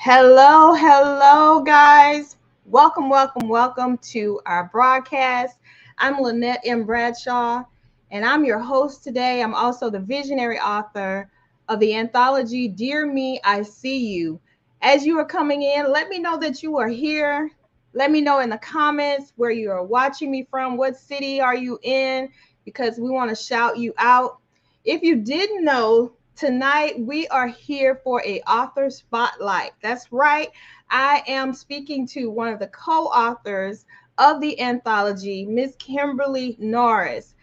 Hello, guys. Welcome to our broadcast. I'm Lynette M. Bradshaw, and I'm your host today. I'm also the visionary author of the anthology Dear Me, I See You. As you are coming in, let me know that you are here. Let me know in the comments where you are watching me from. What city are you in? Because we want to shout you out. If you didn't know, tonight we are here for a author spotlight. That's right. I am speaking to one of the co-authors of the anthology, Miss Kimberly Norris.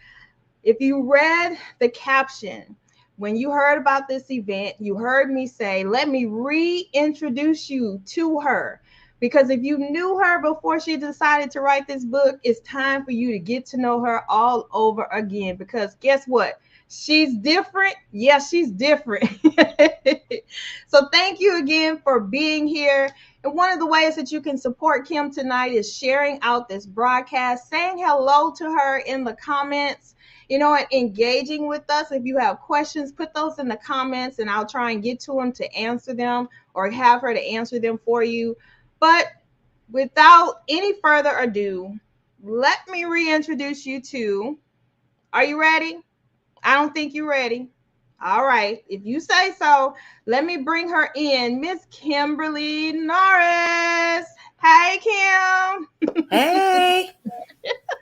If you read the caption, when you heard about this event, you heard me say, let me reintroduce you to her. Because if you knew her before she decided to write this book, it's time for you to get to know her all over again. Because guess what? She's different. Yes, she's different. So thank you again for being here. And one of the ways that you can support Kim tonight is sharing out this broadcast, saying hello to her in the comments, and engaging with us. If you have questions, put those in the comments and I'll try and get to them to answer them or have her to answer them for you. But without any further ado, let me reintroduce you to, are you ready? I don't think you're ready. All right. If you say so, let me bring her in. Miss Kimberly Norris. Hey, Kim. Hey,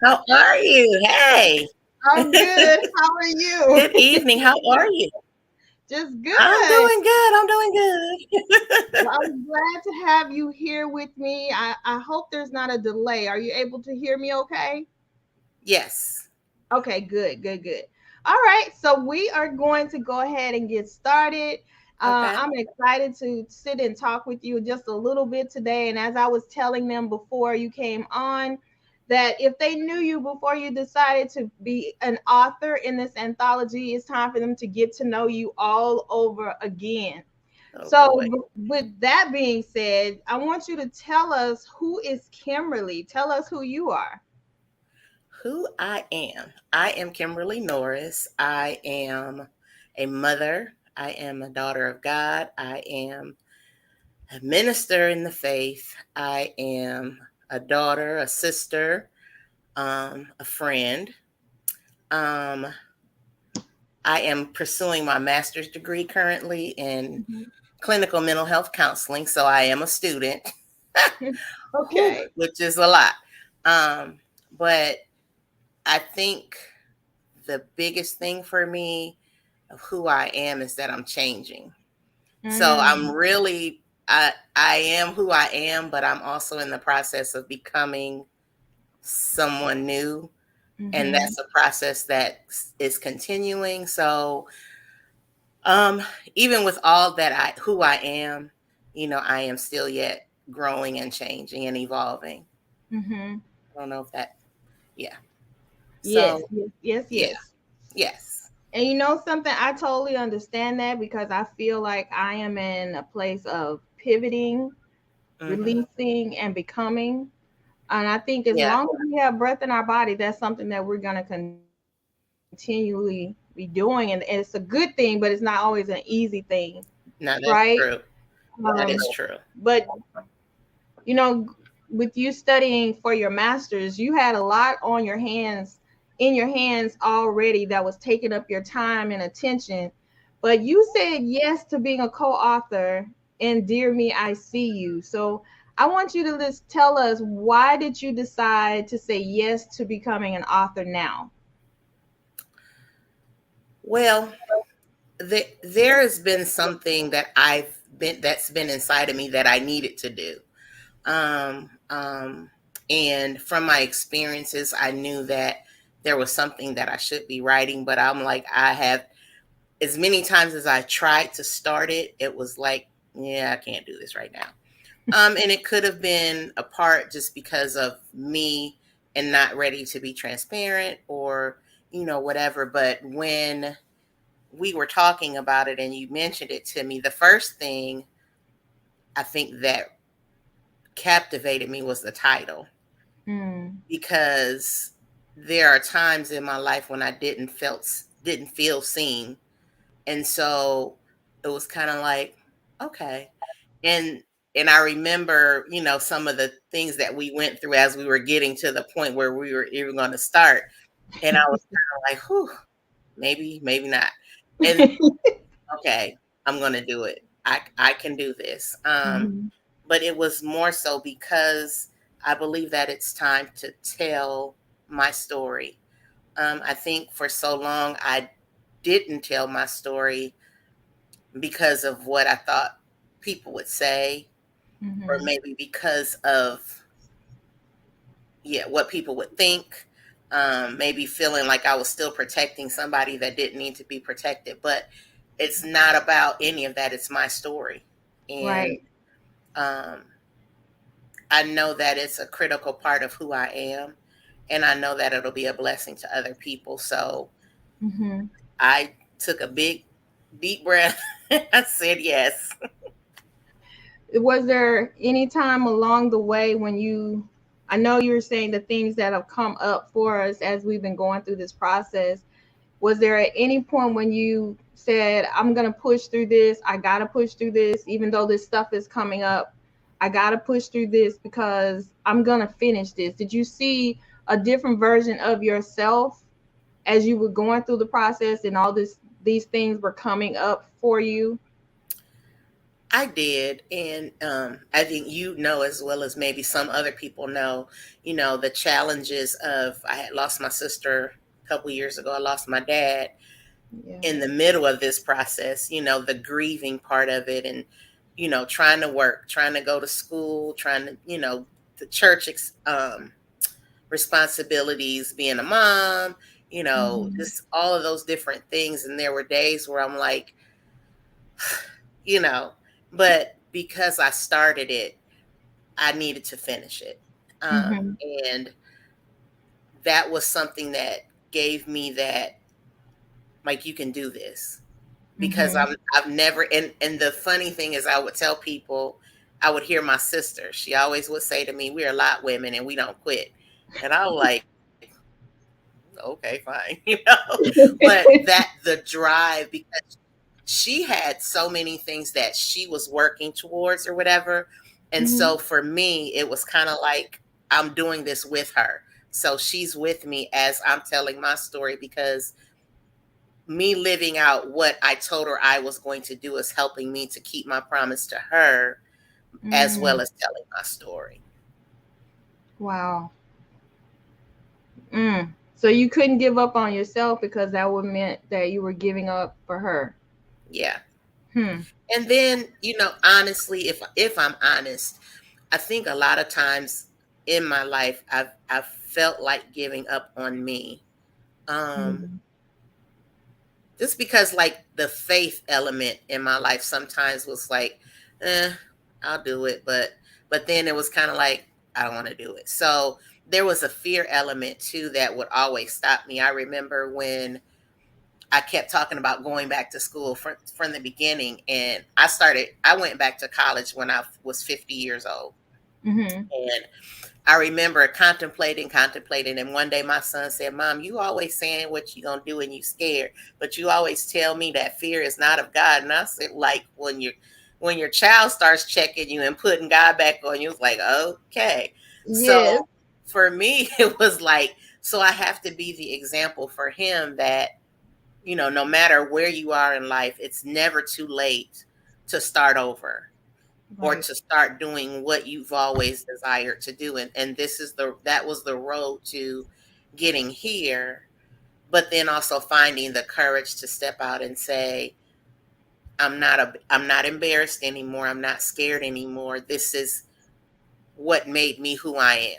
how are you? Hey, I'm good. How are you? good evening. How are you? Just I'm good. doing good. I'm doing good. Well, I'm glad to have you here with me. I hope there's not a delay. Are you able to hear me okay? Yes. Okay, good. All right, so we are going to go ahead and get started. Okay. I'm excited to sit and talk with you just a little bit today. And as I was telling them before you came on, that if they knew you before you decided to be an author in this anthology, it's time for them to get to know you all over again. Oh So, boy. with that being said, I want you to tell us, who is Kimberly? Tell us who you are. Who I am. I am Kimberly Norris. I am a mother. I am a daughter of God. I am a minister in the faith. I am a daughter, a sister, a friend. Um, I am pursuing my master's degree currently in Mhm. clinical mental health counseling. So I am a student, Okay. which is a lot. But I think the biggest thing for me of who I am is that I'm changing. So I'm Mm, really, I am who I am, but I'm also in the process of becoming someone new. And mhm. that's a process that is continuing. So Um, even with all that who I am, I am still yet growing and changing and evolving. Mm-hmm. I don't know if that, yeah. Yes, So, yes, yes, yeah, yes. yes. And you know something, I totally understand that because I feel like I am in a place of pivoting, Hmm. releasing, and becoming. And I think as Yeah, long as we have breath in our body, that's something that we're going to continually be doing. And it's a good thing, but it's not always an easy thing, no, right? that's true. That Um, is true. but you know, with you studying for your master's, you had a lot on your hands, in your hands already, that was taking up your time and attention. But you said yes to being a co-author in Dear Me, I See You. So I want you to just tell us, why did you decide to say yes to becoming an author now? Well, there has been something that's been inside of me that I needed to do. Um, um, and from my experiences, I knew that there was something that I should be writing, but I'm like, I have as many times as I tried to start it, it was like, yeah, I can't do this right now. And it could have been a part just because of me and not ready to be transparent or, whatever. But when we were talking about it and you mentioned it to me, the first thing I think that captivated me was the title, Mm, because there are times in my life when I didn't feel seen. And so it was kind of like, okay. And and I remember, some of the things that we went through as we were getting to the point where we were even going to start. And I was kind of like, whew, maybe not. And okay, I'm going to do it. I can do this. Mhm. But it was more so because I believe that it's time to tell my story. I think for so long I didn't tell my story because of what I thought people would say, or Mhm. maybe because of what people would think. Maybe feeling like I was still protecting somebody that didn't need to be protected, but it's not about any of that. It's my story, and Right. um, I know that it's a critical part of who I am, and I know that it'll be a blessing to other people. So Mhm. I took a big, deep breath. I said yes. Was there any time along the way when I know you're saying the things that have come up for us as we've been going through this process. Was there at any point when you said, I'm going to push through this? I got to push through this, even though this stuff is coming up. I got to push through this because I'm going to finish this. Did you see a different version of yourself as you were going through the process and these things were coming up for you? I did, and I think as well as maybe some other people know, the challenges of I had lost my sister a couple years ago. I lost my dad Yeah. in the middle of this process. The grieving part of it, and trying to work, trying to go to school, trying to the church responsibilities, being a mom, Mhm. just all of those different things. And there were days where I'm like, you know, but because I started it, I needed to finish it. Mhm. And that was something that gave me that, like, you can do this. Because Mhm. I've never, and the funny thing is I would tell people, I would hear my sister, she always would say to me, we're a lot women and we don't quit. And I was like, okay, fine, but the drive, because she had so many things that she was working towards or whatever. And Mhm. so for me, it was kind of like I'm doing this with her. So she's with me as I'm telling my story, because me living out what I told her I was going to do is helping me to keep my promise to her, as well Mm. as telling my story. Wow. So you couldn't give up on yourself because that would meant that you were giving up for her. Yeah. Hmm. And then, honestly, if I'm honest, I think a lot of times in my life I've felt like giving up on me. Um Mhm. just because, like, the faith element in my life sometimes was like, eh, I'll do it, but then it was kind of like I don't want to do it. So there was a fear element too that would always stop me. I remember when I kept talking about going back to school from the beginning, and I went back to college when I was 50 years old. Mhm. And I remember contemplating, and one day my son said, Mom, you always saying what you gonna do and you scared, but you always tell me that fear is not of God. And I said, like, when your child starts checking you and putting God back on you, it's like, okay. Yes. So for me, it was like, so I have to be the example for him that, no matter where you are in life, it's never too late to start over, or Right. to start doing what you've always desired to do. And that was the road to getting here. But then also finding the courage to step out and say, I'm not embarrassed anymore. I'm not scared anymore. This is what made me who I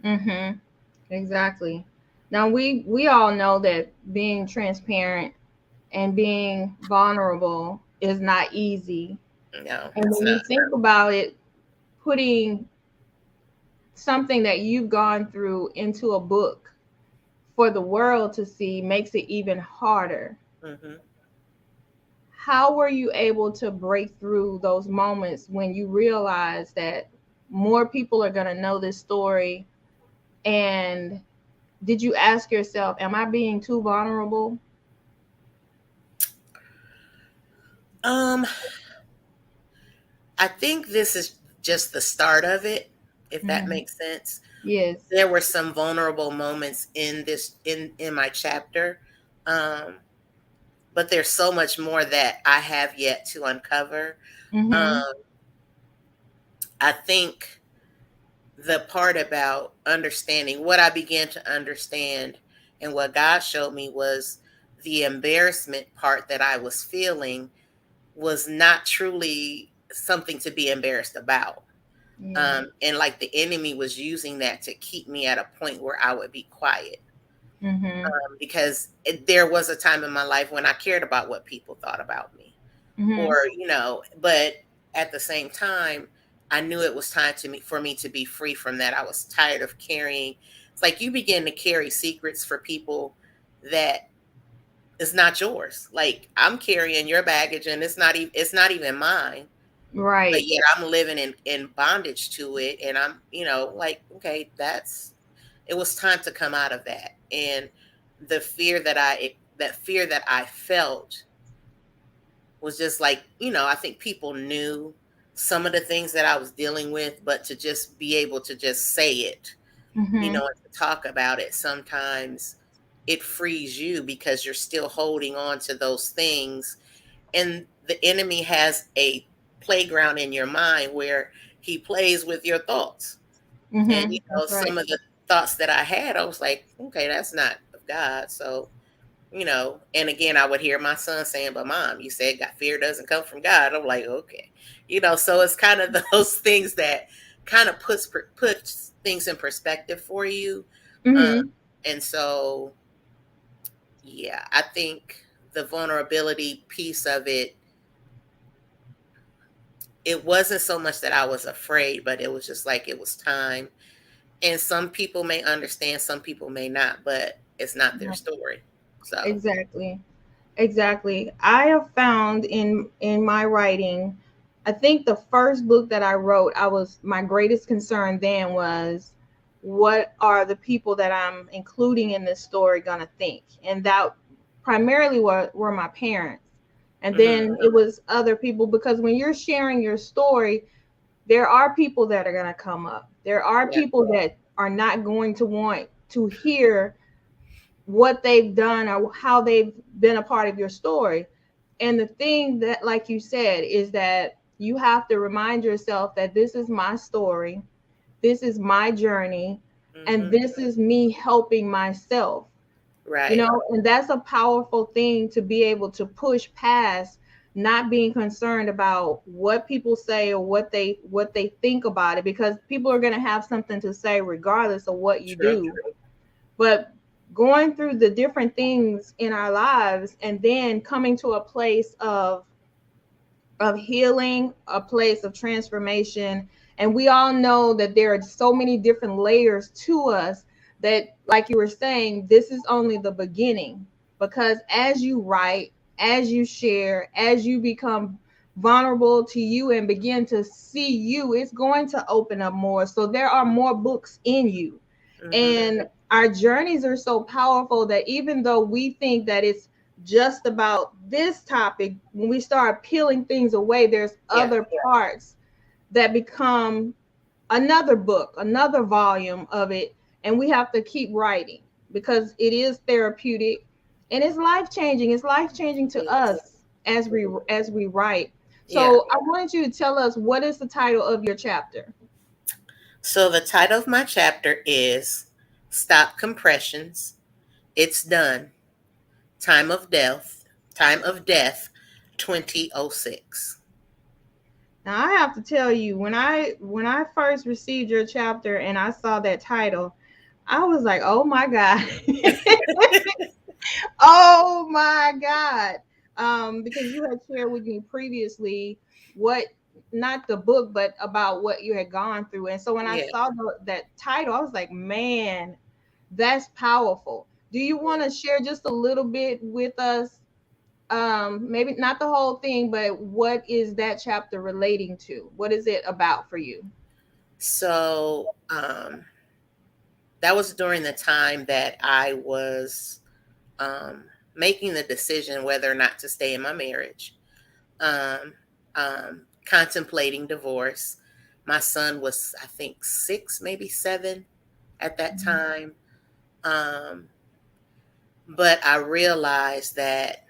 am. Mhm. Exactly. Now we all know that being transparent and being vulnerable is not easy. No, And it's when you not. think about it, putting something that you've gone through into a book for the world to see makes it even harder. Hmm. How were you able to break through those moments when you realize that more people are going to know this story? And did you ask yourself, am I being too vulnerable? um I think this is just the start of it, if that Mm-hmm. makes sense. Yes. There were some vulnerable moments in this in my chapter. Um, but there's so much more that I have yet to uncover. Mm-hmm. Um, I think the part about understanding what I began to understand and what God showed me was the embarrassment part that I was feeling was not truly something to be embarrassed about. Yeah. And like the enemy was using that to keep me at a point where I would be quiet. Mm-hmm. Because there was a time in my life when I cared about what people thought about me, Mm-hmm. or but at the same time, I knew it was time for me to be free from that. I was tired of carrying. It's like you begin to carry secrets for people that is not yours. Like I'm carrying your baggage, and it's not even mine. But Right. yet I'm living in bondage to it, and I'm like, okay, it was time to come out of that. And the fear that I felt was just like, I think people knew some of the things that I was dealing with, but to just be able to just say it, Mm-hmm. and to talk about it, sometimes it frees you because you're still holding on to those things. And the enemy has a playground in your mind where he plays with your thoughts. And, Mm-hmm. That's right. some of the thoughts that I had, I was like, okay, that's not of God. So, and again, I would hear my son saying, but mom, you said God, fear doesn't come from God. I'm like, okay. So it's kind of those things that kind of puts things in perspective for you. Um, Mm-hmm. and so, yeah, I think the vulnerability piece of it wasn't so much that I was afraid, but it was just like it was time. And some people may understand, some people may not, but it's not their story. So, Exactly. Exactly. I have found in my writing, I think the first book that I wrote, I was my greatest concern then was what are the people that I'm including in this story gonna think? And that primarily were my parents. And mhm, then it was other people because when you're sharing your story, there are people that are gonna come up. There are yeah, people that are not going to want to hear what they've done or how they've been a part of your story. And the thing that, like you said, is that you have to remind yourself that this is my story, this is my journey, and mhm, this is me helping myself. right, And that's a powerful thing to be able to push past not being concerned about what people say or what they think about it, because people are going to have something to say regardless of what you true, do. But going through the different things in our lives and then coming to a place of healing, a place of transformation. And we all know that there are so many different layers to us that, like you were saying, this is only the beginning. Because as you write, as you share, as you become vulnerable to you and begin to see you, it's going to open up more. So there are more books in you. mhm, And our journeys are so powerful that even though we think that it's just about this topic, when we start peeling things away, there's yeah, other parts that become another book, another volume of it. And we have to keep writing because it is therapeutic and it's life changing. It's life changing to yes, us as we write. yeah. So I wanted you to tell us, what is the title of your chapter? So the title of my chapter is Stop Compressions. It's Done. Time of Death. Time of Death 2006. Now I have to tell you, when I first received your chapter and I saw that title, I was like, "Oh my god." Oh my God. Because you had shared with me previously what, not the book, but about what you had gone through. And so when I Yeah. saw that title, I was like, man, that's powerful. Do you want to share just a little bit with us? Maybe not the whole thing, but what is that chapter relating to? What is it about for you? So that was during the time that I was making the decision whether or not to stay in my marriage. Um, contemplating divorce. My son was, I think, 6, maybe 7 at that time. Um, but I realized that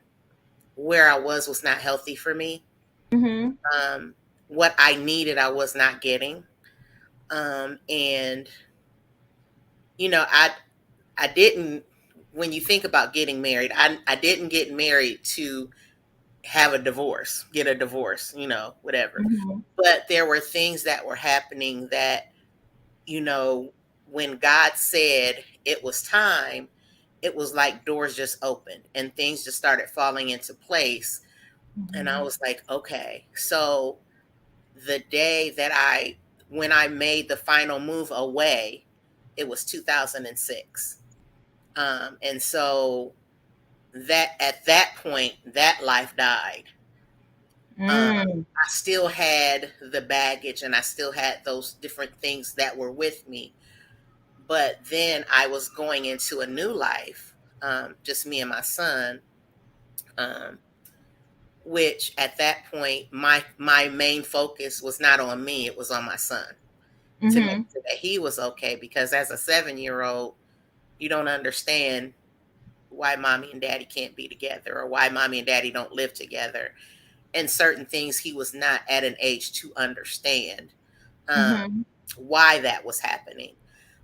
where I was not healthy for me. Mm-hmm. Um, what I needed, I was not getting. And you know, I didn't. When you think about getting married, I didn't get married to have a divorce, get a divorce, whatever. Mm-hmm. But there were things that were happening that, you know, when God said it was time, it was like doors just opened and things just started falling into place. And I Mm-hmm. was like, okay. So the day that when I made the final move away, it was 2006. And so that at that point, that life died. Mm. I still had the baggage and I still had those different things that were with me. But then I was going into a new life, just me and my son, um, which at that point, my main focus was not on me, it was on my son to make Mm-hmm. sure that he was okay. Because as a 7-year-old, you don't understand why mommy and daddy can't be together or why mommy and daddy don't live together. And certain things he was not at an age to understand um, Mm-hmm. why that was happening.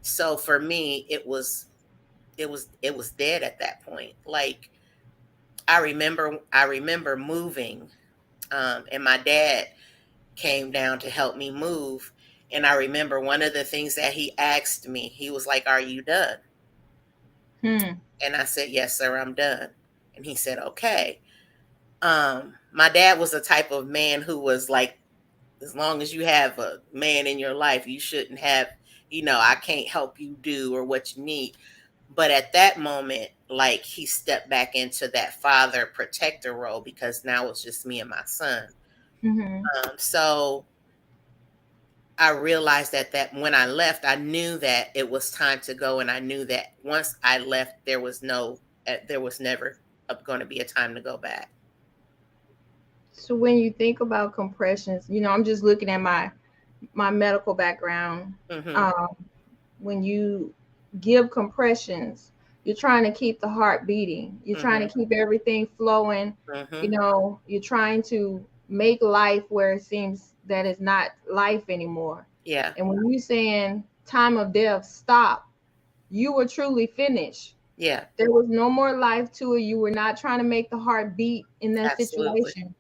So for me, it was dead at that point. Like I remember moving, and my dad came down to help me move. And I remember one of the things that he asked me, he was like, "Are you done?" Hmm. And I said, "Yes, sir, I'm done." And he said, "Okay." My dad was the type of man who was like, as long as you have a man in your life, you shouldn't have, I can't help you do or what you need. But at that moment, like he stepped back into that father protector role because now it's just me and my son. Mm-hmm. So I realized that when I left, I knew that it was time to go, and I knew that once I left, there was never going to be a time to go back. So when you think about compressions, I'm just looking at my medical background. Hmm. Um, when you give compressions, you're trying to keep the heart beating. You're trying Hmm. to keep everything flowing. Hmm. You're trying to make life where it seems that it's not life anymore. Yeah. And when you saying time of death, stop, you were truly finished. Yeah. There was no more life to it. You were not trying to make the heart beat in that Absolutely. situation.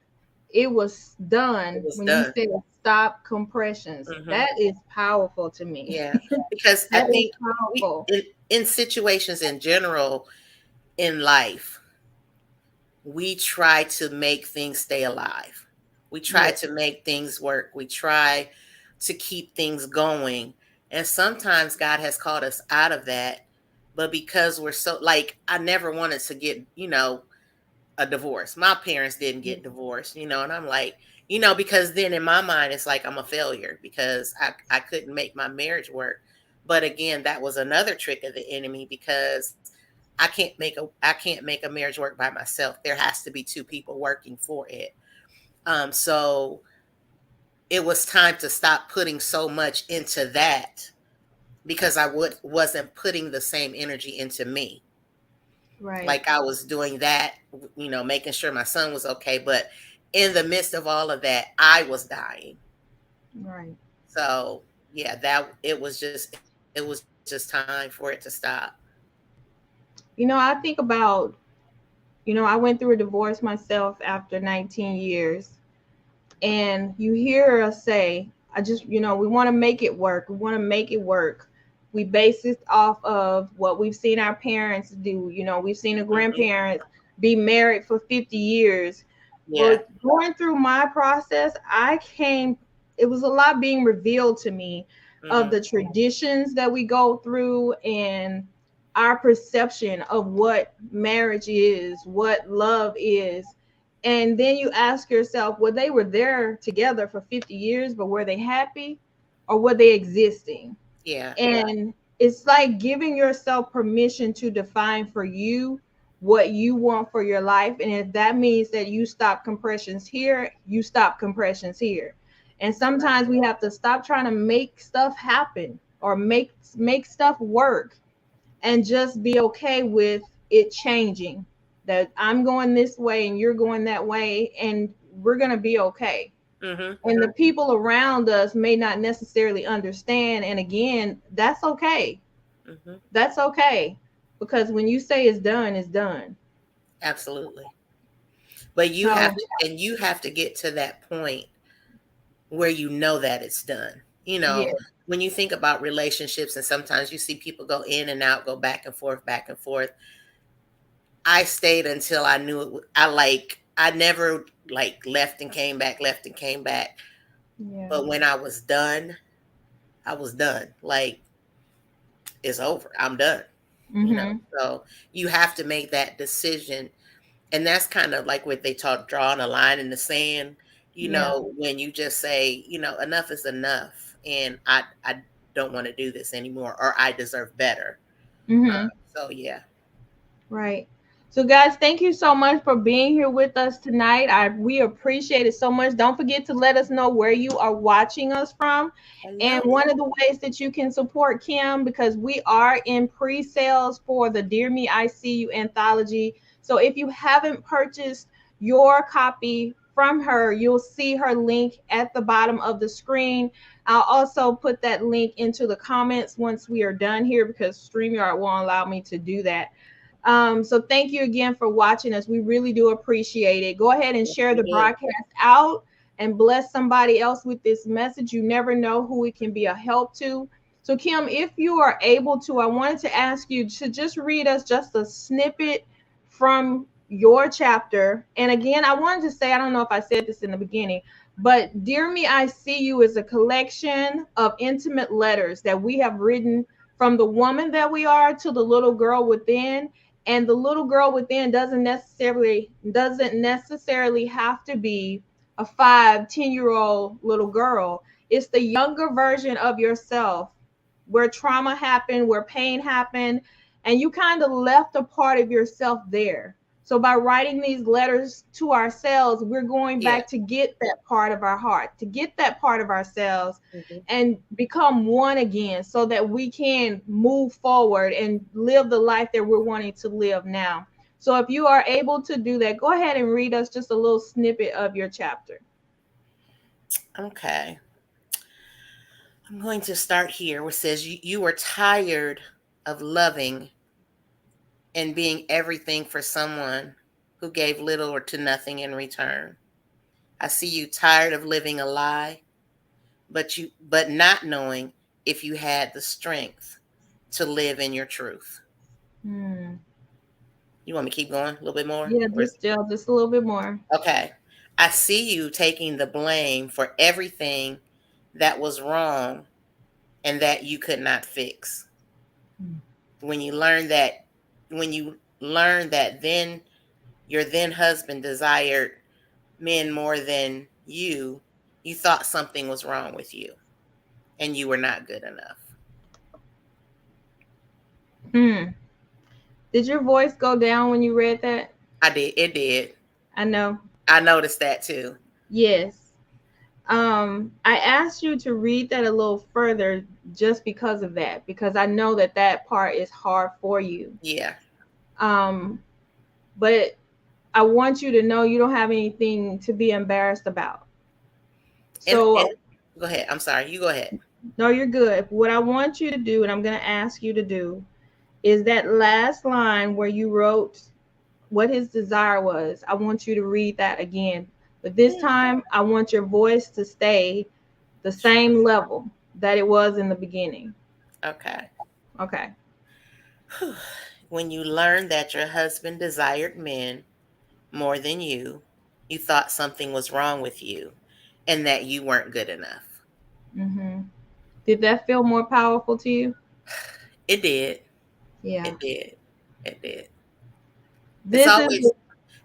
It was It done was when you done. said stop compressions. Hmm. That is powerful to me. Yeah, because I That is think we powerful. in situations in general in life, we try to make things stay alive. We try Yes. to make things work. We try to keep things going. And sometimes God has called us out of that. But because we're so, like, I never wanted to get, a divorce. My parents didn't get divorced, and I'm like, because then in my mind it's like I'm a failure because I couldn't make my marriage work. But again, that was another trick of the enemy because I can't make a marriage work by myself. There has to be two people working for it. So it was time to stop putting so much into that because wasn't putting the same energy into me. Right. Like I was doing that, making sure my son was okay. But in the midst of all of that, I was dying. Right. So yeah, that it was just time for it to stop. I think about, I went through a divorce myself after 19 years. And you hear us say, I just, we want to make it work. We want to make it work. We base it off of what we've seen our parents do. We've seen a Hmm. grandparents be married for 50 years. Yeah. But going through my process, it was a lot being revealed to me of Hmm. the traditions that we go through and our perception of what marriage is, what love is. And then you ask yourself, well, they were there together for 50 years, but were they happy or were they existing? Yeah. And it's like giving yourself permission to define for you what you want for your life. And if that means that you stop compressions here, you stop compressions here. And sometimes we have to stop trying to make stuff happen or make stuff work and just be okay with it changing. That I'm going this way and you're going that way, and we're going to be okay. Mm-hmm. And the people around us may not necessarily understand. And again, that's okay. Mm-hmm. That's okay. Because when you say it's done, it's done. Absolutely. But you So, have to, and you have to get to that point where you know that it's done. yeah. When you think about relationships, and sometimes you see people go in and out, go back and forth, back and forth. I stayed until I knew it. I never like left and came back, left and came back. Yeah. But when I was done, I was done. Like, it's over. I'm done. Mhm. So you have to make that decision. And that's kind of like what they talk, drawing a line in the sand, Yeah. when you just say, enough is enough. And I don't want to do this anymore, or I deserve better. Mhm. So yeah. Right. So guys, thank you so much for being here with us tonight. We appreciate it so much. Don't forget to let us know where you are watching us from. And Hello. one of the ways that you can support Kim, because we are in pre-sales for the Dear Me I See You anthology. So if you haven't purchased your copy from her, you'll see her link at the bottom of the screen. I'll also put that link into the comments once we are done here, because StreamYard won't allow me to do that. So thank you again for watching us. We really do appreciate it. Go ahead and Yes, share we the do. broadcast out and bless somebody else with this message. You never know who it can be a help to. So Kim, if you are able to, I wanted to ask you to just read us just a snippet from your chapter. And again, I wanted to say, I don't know if I said this in the beginning, but Dear Me, I See You is a collection of intimate letters that we have written from the woman that we are to the little girl within. And the little girl within doesn't necessarily have to be a 5, 10 year old little girl. It's the younger version of yourself, where trauma happened, where pain happened, and you kind of left a part of yourself there. So by writing these letters to ourselves, we're going Yeah. back to get that part of our heart, to get that part of ourselves, Hmm. and become one again, so that we can move forward and live the life that we're wanting to live now. So if you are able to do that, go ahead and read us just a little snippet of your chapter. Okay. I'm going to start here, where it says, you were tired of loving and being everything for someone who gave little or to nothing in return. I see you tired of living a lie, but not knowing if you had the strength to live in your truth. Hmm. You want me to keep going a little bit more? Yeah, just a little bit more. Okay. I see you taking the blame for everything that was wrong and that you could not fix. Hmm. When you learn that, then your then husband desired men more than you thought something was wrong with you and you were not good enough. Hmm. Did your voice go down when you read that? I did. It did. I know. I noticed that too. Yes. I asked you to read that a little further just because of that, because I know that that part is hard for you. Yeah. Um, but I want you to know you don't have anything to be embarrassed about. And So, go ahead. I'm sorry. You go ahead. no, you're good. What I want you to do, and I'm going to ask you to do, is that last line where you wrote what his desire was. I want you to read that again. But this time, I want your voice to stay the same level that it was in the beginning. Okay. Okay. When you learned that your husband desired men more than you thought something was wrong with you and that you weren't good enough. Mm-hmm. Did that feel more powerful to you? It did. Yeah. It did. It did. It's This is, always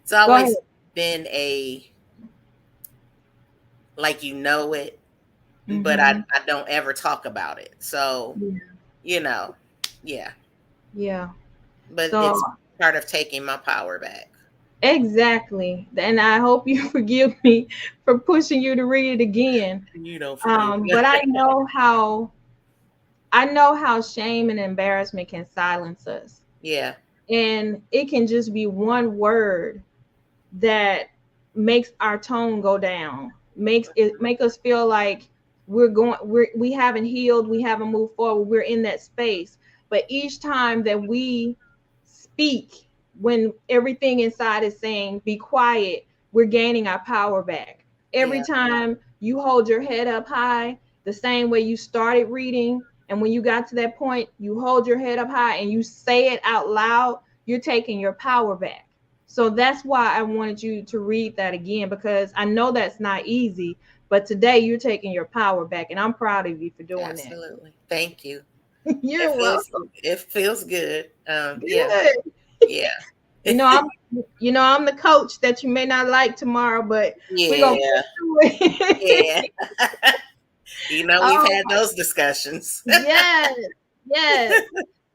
it's go ahead. always been a, like, it, but I, Mm-hmm. I don't ever talk about it. So, Yeah. you know, yeah. Yeah. But So, it's part of taking my power back. Exactly. And I hope you forgive me for pushing you to read it again. You don't forgive me. But I know how shame and embarrassment can silence us. Yeah. And it can just be one word that makes our tone go down, makes it make us feel like we haven't healed, we haven't moved forward, we're in that space. But each time that we speak, when everything inside is saying be quiet, we're gaining our power back. Every Yeah. time you hold your head up high, the same way you started reading, and when you got to that point, you hold your head up high and you say it out loud, you're taking your power back. So that's why I wanted you to read that again, because I know that's not easy, but today you're taking your power back, and I'm proud of you for doing that. Absolutely. Thank you. It You're feels welcome. it feels good. Yeah. Good. Yeah. You know, I'm the coach that you may not like tomorrow, but we're gonna Yeah. push through Yeah. it. We've Oh had those discussions. yes, yes.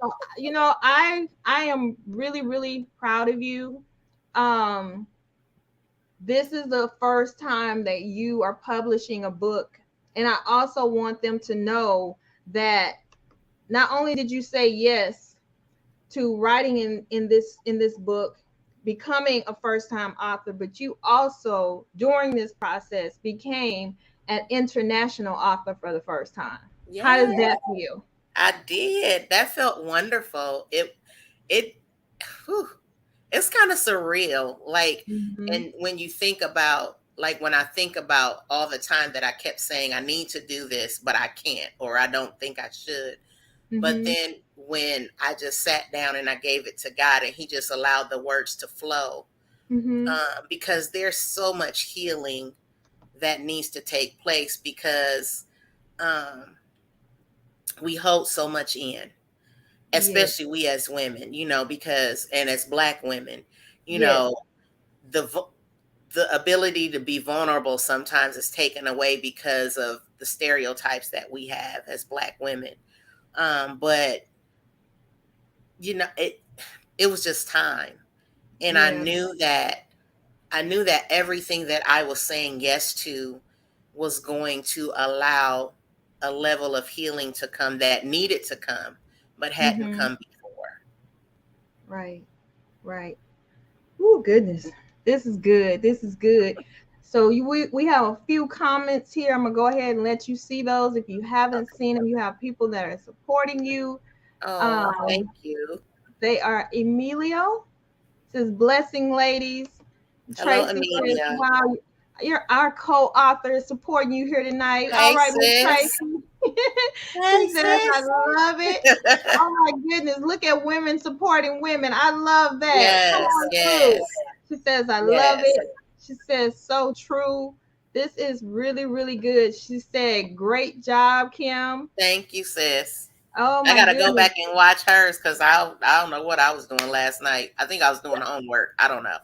So, I am really, really proud of you. Um, this is the first time that you are publishing a book, and I also want them to know that not only did you say yes to writing in this book, becoming a first time author, but you also during this process became an international author for the first time. How Yeah, does that feel? I did. That felt wonderful. It whew, it's kind of surreal. Like, Mm-hmm. and when you think about, like, when I think about all the time that I kept saying I need to do this, but I can't, or I don't think I should. But Mm-hmm. then when I just sat down and I gave it to God and He just allowed the words to flow, Mm-hmm. because there's so much healing that needs to take place because um, we hold so much in, Yes. especially we as women, because, and as Black women, you Yes. know, the ability to be vulnerable sometimes is taken away because of the stereotypes that we have as Black women. But it was just time, and Yeah. I knew that everything that I was saying yes to was going to allow a level of healing to come that needed to come, but hadn't Mm-hmm. come before. Right. Right. Oh goodness, this is good. This is good. So we have a few comments here. I'm gonna go ahead and let you see those. If you haven't seen them, you have people that are supporting you. Oh, thank Um, you. they are Emilio says blessing ladies. Hello, Tracy says, Amelia. wow, you're our co-author is supporting you here tonight. All Hey, right, Miss sis. Tracy. Hey, She says, I sis. love it. Oh my goodness, look at women supporting women. I love that. Come Yes, on through. yes, She says, I love yes. it. She says, so true. This is really, really good. She said, great job, Kim. Thank you, sis. Oh I my gotta go goodness. back and watch hers because I don't know what I was doing last night. I think I was doing homework. I don't know.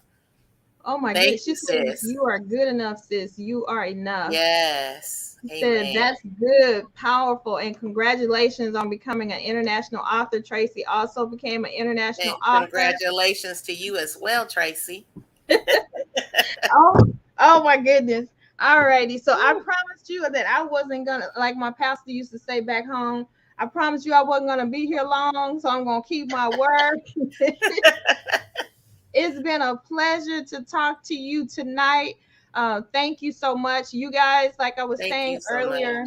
Oh my Thank goodness. She you, says, sis. you are good enough, sis. You are enough. Yes. She said, Amen. that's good, powerful, and congratulations on becoming an international author. Tracy also became an international And author. congratulations to you as well, Tracy. Oh, oh my goodness. All righty. So I promised you that I wasn't gonna, like my pastor used to say back home, I promised you I wasn't gonna be here long, so I'm gonna keep my word. It's been a pleasure to talk to you tonight. Thank you so much. You guys, like I was Thank saying you so much. earlier,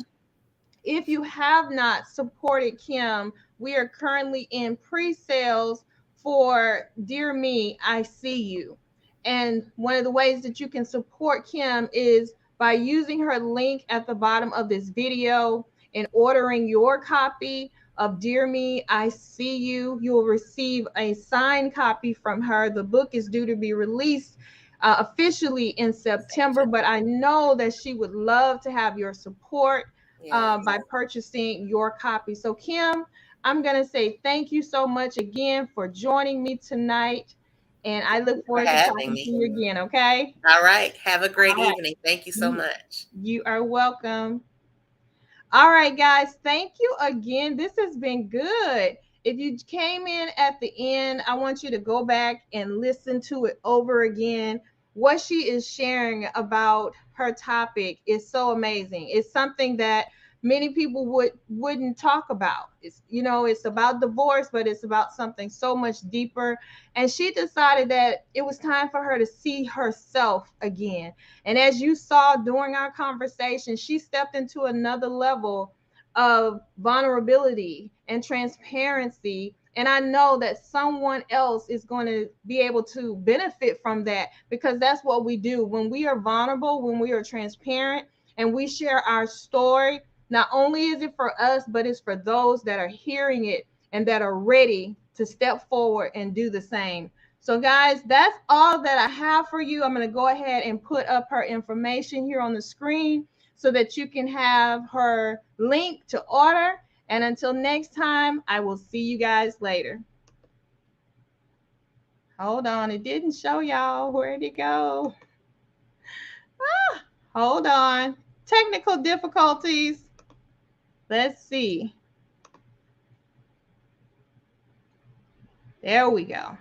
if you have not supported Kim, we are currently in pre-sales for Dear Me, I See You. And one of the ways that you can support Kim is by using her link at the bottom of this video and ordering your copy of Dear Me, I See You. You will receive a signed copy from her. The book is due to be released officially in September, but I know that she would love to have your support Yes. by purchasing your copy. So, Kim, I'm going to say thank you so much again for joining me tonight. And I Thank you look for forward to having talking to me. you again, okay? All right. Have a great All right. evening. Thank you so You, much. you are welcome. All right, guys. Thank you again. This has been good. if you came in at the end, I want you to go back and listen to it over again. What she is sharing about her topic is so amazing. It's something that many people wouldn't talk about. It's, you know, it's about divorce, but it's about something so much deeper. And she decided that it was time for her to see herself again. And as you saw during our conversation, she stepped into another level of vulnerability and transparency. And I know that someone else is going to be able to benefit from that, because that's what we do when we are vulnerable, when we are transparent, and we share our story. Not only is it for us, but it's for those that are hearing it and that are ready to step forward and do the same. So, guys, that's all that I have for you. I'm going to go ahead and put up her information here on the screen so that you can have her link to order. And until next time, I will see you guys later. Hold on, it didn't show y'all. Where'd it go? Hold on. Technical difficulties. Let's see. There we go.